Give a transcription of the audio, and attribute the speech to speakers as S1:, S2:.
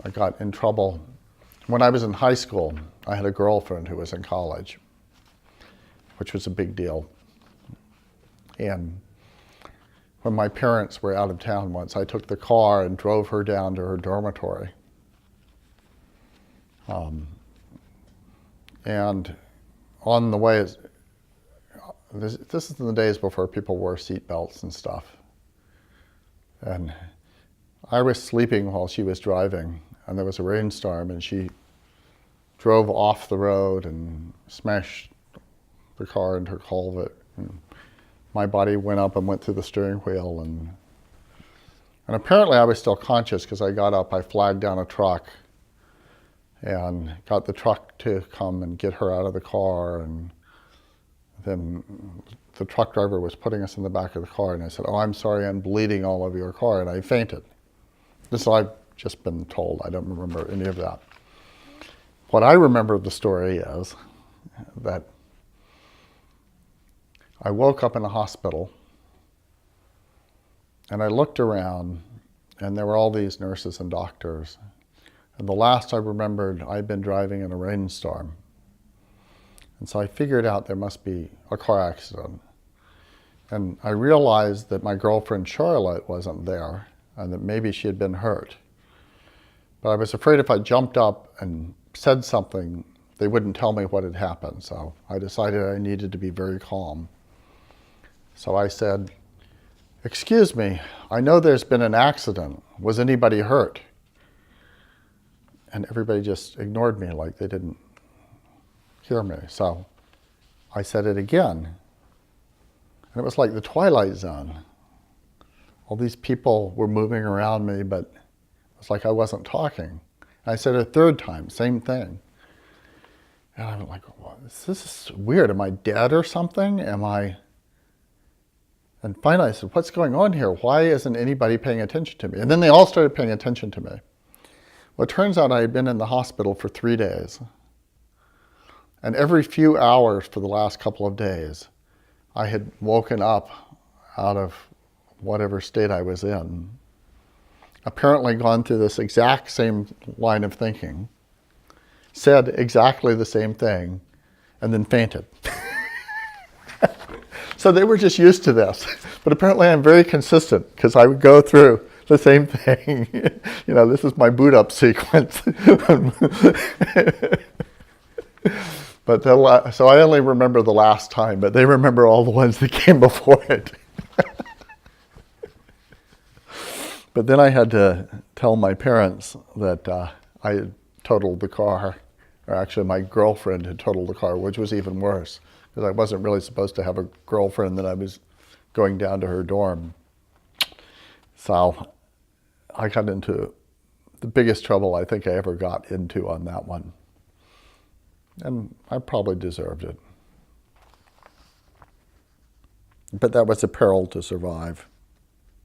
S1: I got in trouble. When I was in high school, I had a girlfriend who was in college, which was a big deal. And when my parents were out of town once, I took the car and drove her down to her dormitory. And on the way, this is in the days before people wore seat belts and stuff. And I was sleeping while she was driving, and there was a rainstorm, and she drove off the road and smashed the car into her culvert. And my body went up and went through the steering wheel, and apparently I was still conscious because I got up, I flagged down a truck and got the truck to come and get her out of the car, and then the truck driver was putting us in the back of the car, and I said, "Oh, I'm sorry, I'm bleeding all over your car," and I fainted. This I've just been told. I don't remember any of that. What I remember of the story is that I woke up in a hospital, and I looked around, and there were all these nurses and doctors. And the last I remembered, I'd been driving in a rainstorm. And so I figured out there must be a car accident. And I realized that my girlfriend Charlotte wasn't there, and that maybe she had been hurt. But I was afraid if I jumped up and said something, they wouldn't tell me what had happened. So I decided I needed to be very calm. So I said, "Excuse me, I know there's been an accident. Was anybody hurt?" And everybody just ignored me like they didn't hear me. So I said it again. And it was like the Twilight Zone. All these people were moving around me, but it was like I wasn't talking. And I said it a third time, same thing. And I'm like, well, this is weird. Am I dead or something? And finally I said, "What's going on here? Why isn't anybody paying attention to me?" And then they all started paying attention to me. Well, it turns out I had been in the hospital for 3 days. And every few hours for the last couple of days, I had woken up out of whatever state I was in, apparently gone through this exact same line of thinking, said exactly the same thing, and then fainted. So they were just used to this. But apparently I'm very consistent because I would go through the same thing. This is my boot up sequence. But so I only remember the last time, but they remember all the ones that came before it. But then I had to tell my parents that I had totaled the car, or actually my girlfriend had totaled the car, which was even worse, because I wasn't really supposed to have a girlfriend, that I was going down to her dorm. So I got into the biggest trouble I think I ever got into on that one. And I probably deserved it. But that was a peril to survive.